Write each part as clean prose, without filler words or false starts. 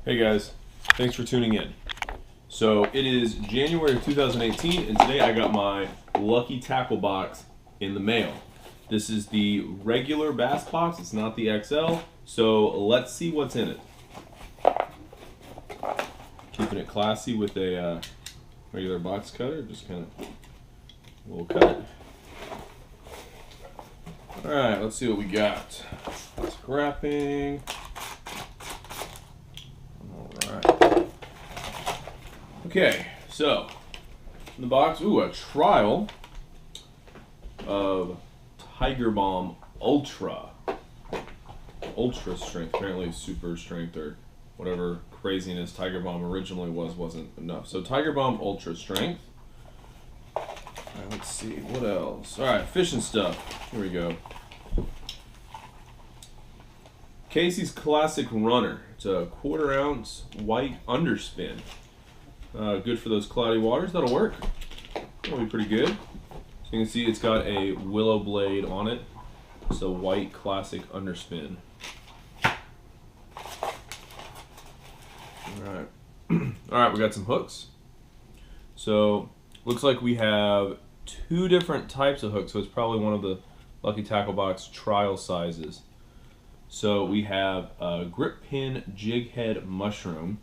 Hey guys, thanks for tuning in. So it is January of 2018 and today I got my lucky tackle box in the mail. This is the regular bass box, it's not the XL, so let's see what's in it. Keeping it classy with a regular box cutter, just kind of a little cut. Alright, let's see what we got. Plastic wrapping. Okay, so in the box, a trial of Tiger Balm Ultra strength. Apparently super strength or whatever craziness Tiger Balm originally wasn't enough. So Tiger Balm Ultra strength. All right, let's see what else. All right, fishing stuff. Here we go. Casey's Classic Runner. It's a 1/4 ounce white underspin. Good for those cloudy waters. That'll work. That'll be pretty good. So you can see it's got a willow blade on it. So white classic underspin. Alright. Alright, we got some hooks. So looks like we have 2 different types of hooks. So it's probably one of the Lucky Tackle Box trial sizes. So we have a grip pin jig head mushroom.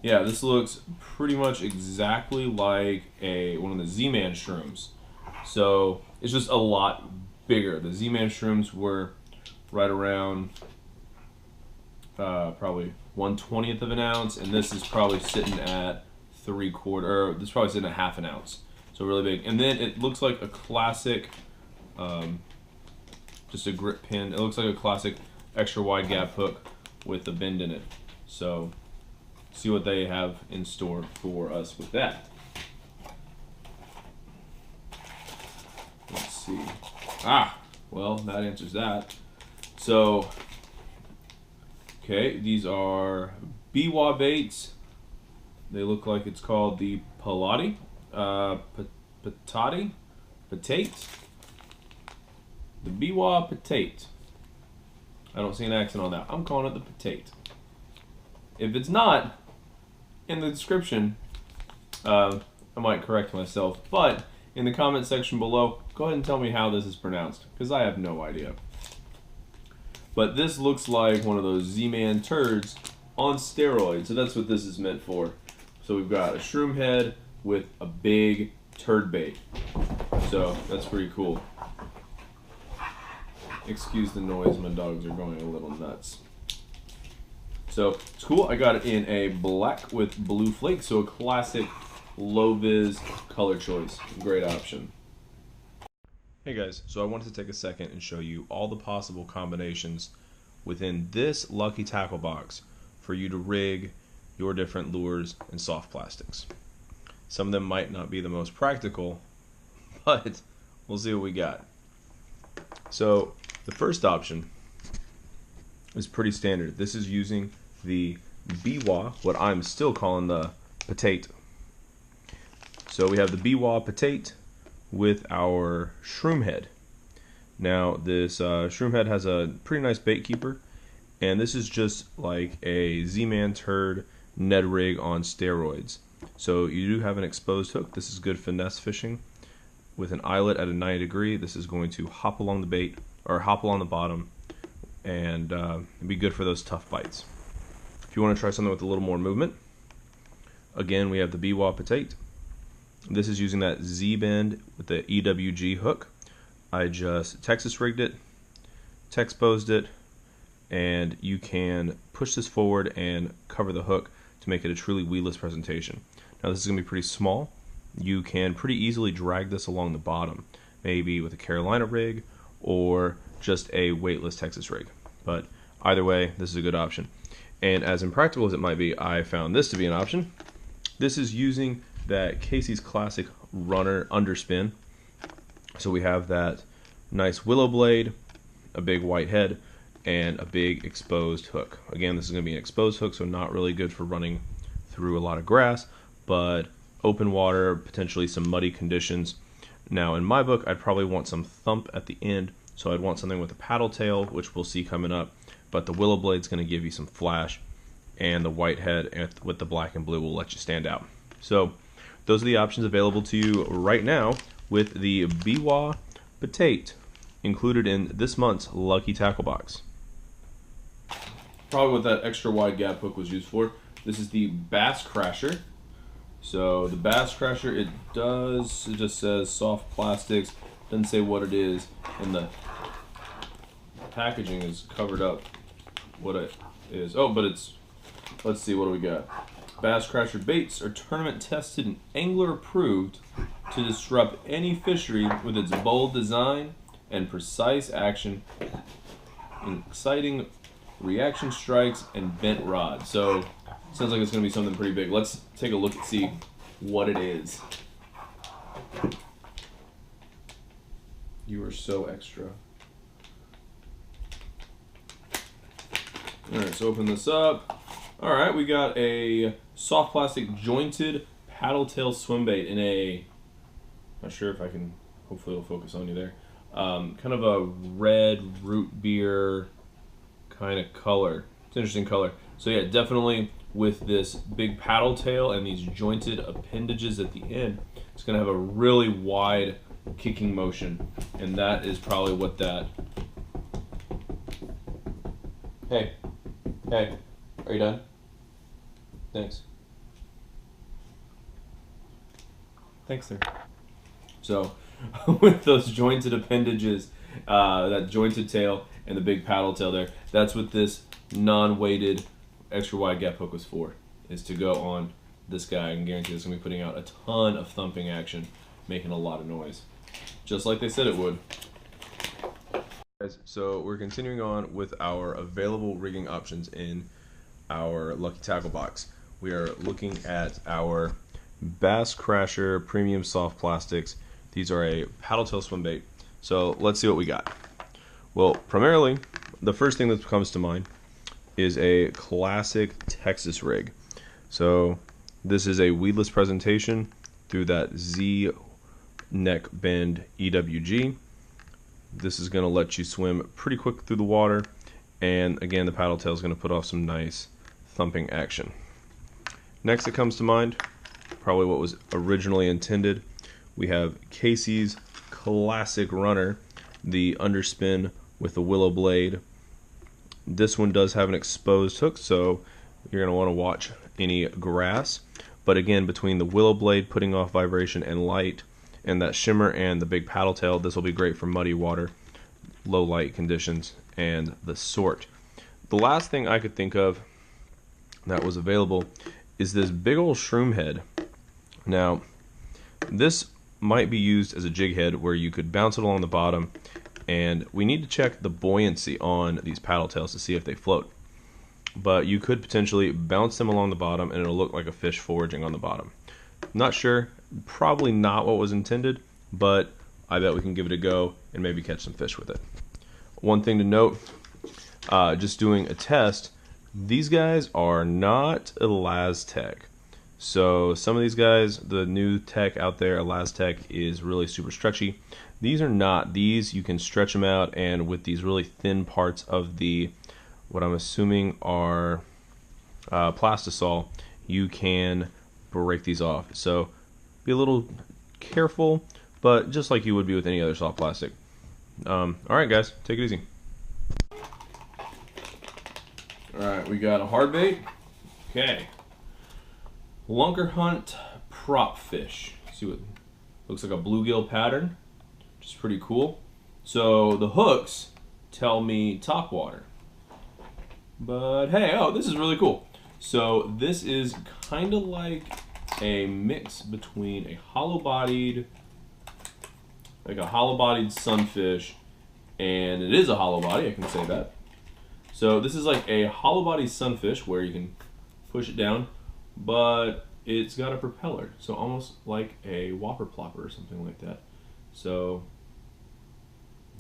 Yeah, this looks pretty much exactly like one of the Z-Man shrooms. So it's just a lot bigger. The Z-Man shrooms were right around probably 1/20th of an ounce, and this is probably sitting at 3/4, or this is probably sitting at 1/2 ounce. So really big. And then it looks like a classic, just a grip pin. It looks like a classic extra wide gap hook with a bend in it. So see what they have in store for us with that. Let's see. Well, that answers that. So, okay, these are Biwaa baits. They look like it's called the Patate. The Biwaa Patate. I don't see an accent on that. I'm calling it the Patate. If it's not, in the description, I might correct myself, but in the comment section below, go ahead and tell me how this is pronounced, because I have no idea. But this looks like one of those Z-Man turds on steroids, so that's what this is meant for. So we've got a shroom head with a big turd bait. So that's pretty cool. Excuse the noise, my dogs are going a little nuts. So it's cool. I got it in a black with blue flakes, so a classic low-vis color choice. Great option. Hey guys, so I wanted to take a second and show you all the possible combinations within this Lucky Tackle Box for you to rig your different lures and soft plastics. Some of them might not be the most practical, but we'll see what we got. So the first option is pretty standard. This is using the Biwaa, what I'm still calling the Patate. So we have the Biwaa Patate with our shroom head. Now this shroom head has a pretty nice bait keeper, and this is just like a Z-Man turd Ned rig on steroids. So you do have an exposed hook. This is good finesse fishing with an eyelet at a 90°. This is going to hop along the bait, or hop along the bottom, and be good for those tough bites. If you want to try something with a little more movement, again we have the Biwaa Patate. This is using that Z-bend with the EWG hook. I just Texas rigged it, Texposed it, and you can push this forward and cover the hook to make it a truly weedless presentation. Now this is going to be pretty small. You can pretty easily drag this along the bottom, maybe with a Carolina rig or just a weightless Texas rig. But either way, this is a good option. And as impractical as it might be, I found this to be an option. This is using that Casey's Classic Runner underspin. So we have that nice willow blade, a big white head, and a big exposed hook. Again, this is going to be an exposed hook, so not really good for running through a lot of grass, but open water, potentially some muddy conditions. Now in my book, I'd probably want some thump at the end, so I'd want something with a paddle tail, which we'll see coming up, but the willow blade's going to give you some flash and the white head with the black and blue will let you stand out. So those are the options available to you right now with the Biwaa Potate included in this month's Lucky Tackle Box. Probably what that extra wide gap hook was used for. This is the Bass Crasher. So the Bass Crasher, it just says soft plastics, doesn't say what it is, and the packaging is covered up what it is. Oh, but it's, let's see, what do we got? Bass Crasher baits are tournament tested and angler approved to disrupt any fishery with its bold design and precise action, exciting reaction strikes, and bent rod. So sounds like it's going to be something pretty big. Let's take a look and see what it is. You are so extra. Alright, so open this up. Alright, we got a soft plastic jointed paddle tail swim bait in a, not sure if I can, hopefully it'll focus on you there, kind of a red root beer kind of color. It's an interesting color. So yeah, definitely with this big paddle tail and these jointed appendages at the end, it's going to have a really wide kicking motion, and that is probably what that... Hey, are you done? Thanks. Thanks, sir. So, with those jointed appendages, that jointed tail and the big paddle tail there, that's what this non-weighted extra wide gap hook was for, is to go on this guy. I can guarantee it's going to be putting out a ton of thumping action, making a lot of noise, just like they said it would. So we're continuing on with our available rigging options in our Lucky Tackle Box. We are looking at our Bass Crasher Premium Soft Plastics. These are a paddle tail swim bait. So let's see what we got. Well, primarily, the first thing that comes to mind is a classic Texas rig. So this is a weedless presentation through that Z neck bend EWG. This is going to let you swim pretty quick through the water, and again the paddle tail is going to put off some nice thumping action. Next that comes to mind, probably what was originally intended, we have Casey's classic runner, the underspin with the willow blade. This one does have an exposed hook, so you're going to want to watch any grass, but again, between the willow blade putting off vibration and light and that shimmer and the big paddle tail, this will be great for muddy water, low light conditions, and the sort. The last thing I could think of that was available is this big old shroom head. Now, this might be used as a jig head where you could bounce it along the bottom, and we need to check the buoyancy on these paddle tails to see if they float. But you could potentially bounce them along the bottom and it'll look like a fish foraging on the bottom. Not sure, probably not what was intended, but I bet we can give it a go and maybe catch some fish with it. One thing to note, just doing a test, these guys are not ElaZtech. So some of these guys, the new tech out there, ElaZtech, is really super stretchy. These are not. These, you can stretch them out, and with these really thin parts of the, what I'm assuming are plastisol, you can break these off. So be a little careful, but just like you would be with any other soft plastic. Alright guys, take it easy. Alright, we got a hard bait. Okay. Lunkerhunt prop fish. See what looks like a bluegill pattern, which is pretty cool. So the hooks tell me top water. But hey, oh, this is really cool. So this is kind of like a mix between a hollow-bodied, like a hollow-bodied sunfish, and it is a hollow body, I can say that. So this is like a hollow-bodied sunfish where you can push it down, but it's got a propeller, so almost like a whopper plopper or something like that. So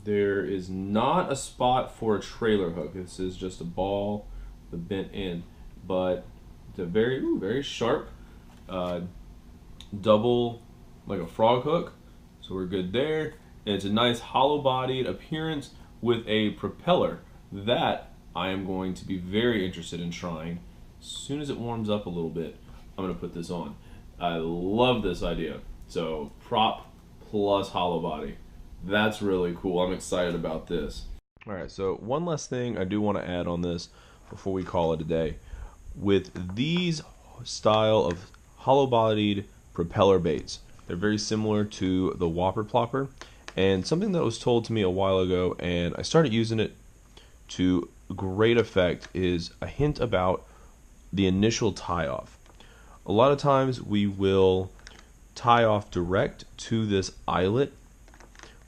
there is not a spot for a trailer hook. This is just a ball with a bent end, but it's a very sharp double, like a frog hook, so we're good there. And it's a nice hollow-bodied appearance with a propeller that I am going to be very interested in trying As soon as it warms up a little bit, I'm going to put this on. I love this idea. So prop plus hollow body. That's really cool. I'm excited about this. All right, so one last thing I do want to add on this before we call it a day. With these style of hollow-bodied propeller baits, they're very similar to the Whopper Plopper, and something that was told to me a while ago, and I started using it to great effect, is a hint about the initial tie-off. A lot of times we will tie off direct to this eyelet,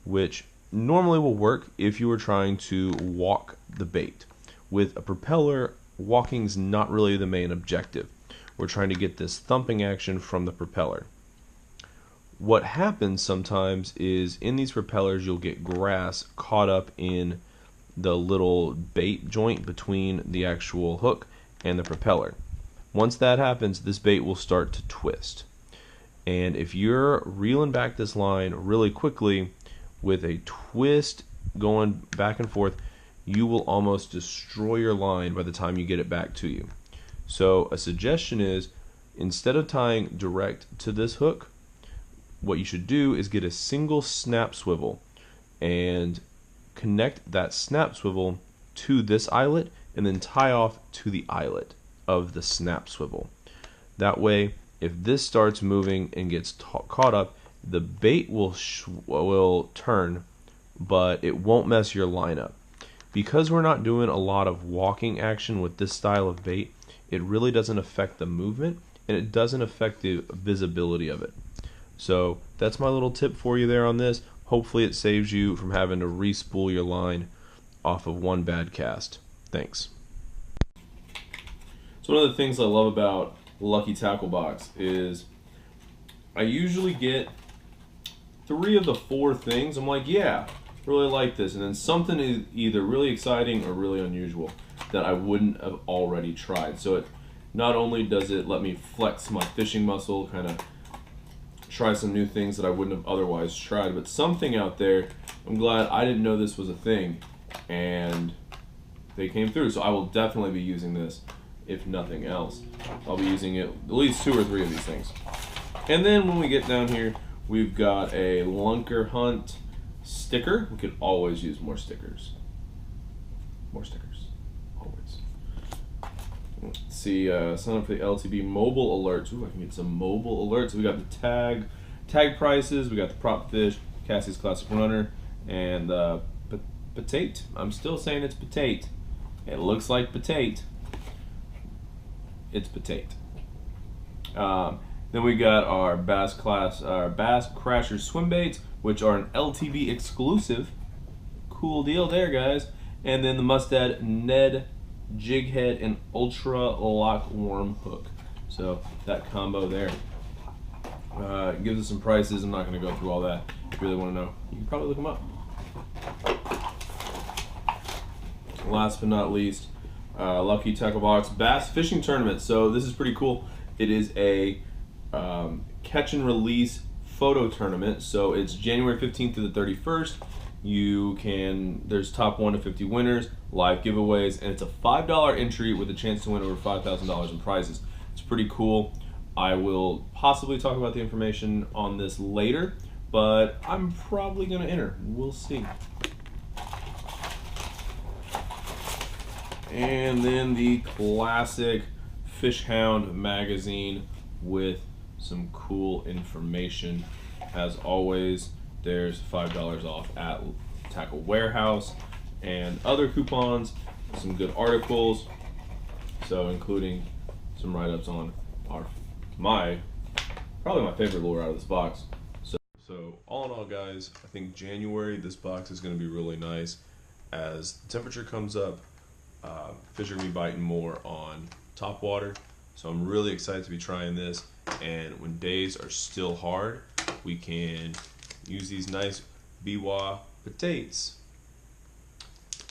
which normally will work if you were trying to walk the bait. With a propeller, walking's not really the main objective. We're trying to get this thumping action from the propeller. What happens sometimes is in these propellers you'll get grass caught up in the little bait joint between the actual hook and the propeller. Once that happens, this bait will start to twist. And if you're reeling back this line really quickly with a twist going back and forth, you will almost destroy your line by the time you get it back to you. So a suggestion is, instead of tying direct to this hook, what you should do is get a single snap swivel and connect that snap swivel to this eyelet and then tie off to the eyelet of the snap swivel. That way, if this starts moving and gets caught up, the bait will turn, but it won't mess your line up. Because we're not doing a lot of walking action with this style of bait, it really doesn't affect the movement, and it doesn't affect the visibility of it. So that's my little tip for you there on this. Hopefully it saves you from having to re-spool your line off of one bad cast. Thanks. So one of the things I love about Lucky Tackle Box is I usually get 3 of the 4 things. I'm like, yeah, really like this, and then something is either really exciting or really unusual that I wouldn't have already tried. So it not only does it let me flex my fishing muscle, kind of try some new things that I wouldn't have otherwise tried, but something out there, I'm glad I didn't know this was a thing, and they came through. So I will definitely be using this, if nothing else. I'll be using it at least 2 or 3 of these things. And then when we get down here, we've got a Lunkerhunt sticker. We could always use more stickers. More stickers, always. Let's see, sign up for the LTB mobile alerts. Ooh, I can get some mobile alerts. We got the tag prices. We got the prop fish, Cassie's Classic Runner, and potate. I'm still saying it's potate. It looks like potate. It's potate. Then we got our Bass Crasher swim baits, which are an LTB exclusive. Cool deal there, guys. And then the Mustad Ned jig head and ultra lock worm hook. So that combo there. It gives us some prices. I'm not going to go through all that. If you really want to know, you can probably look them up. Last but not least, Lucky Tackle Box Bass Fishing Tournament. So this is pretty cool. It is a catch and release photo tournament. So it's January 15th to the 31st. There's top 1 to 50 winners, live giveaways, and it's a $5 entry with a chance to win over $5,000 in prizes. It's pretty cool. I will possibly talk about the information on this later, but I'm probably going to enter. We'll see. And then the classic Fish Hound magazine with some cool information. As always, there's $5 off at Tackle Warehouse and other coupons, some good articles, so including some write-ups on probably my favorite lure out of this box. So all in all, guys, I think January, this box is going to be really nice. As the temperature comes up, fish are going to be biting more on top water, so I'm really excited to be trying this. And when days are still hard, we can use these nice Biwaa potatoes.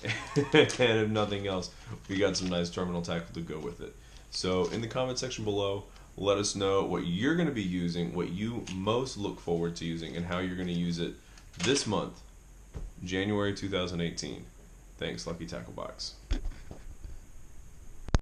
And if nothing else, we got some nice terminal tackle to go with it. So in the comment section below, let us know what you're going to be using, what you most look forward to using, and how you're going to use it this month, January 2018. Thanks, Lucky Tackle Box.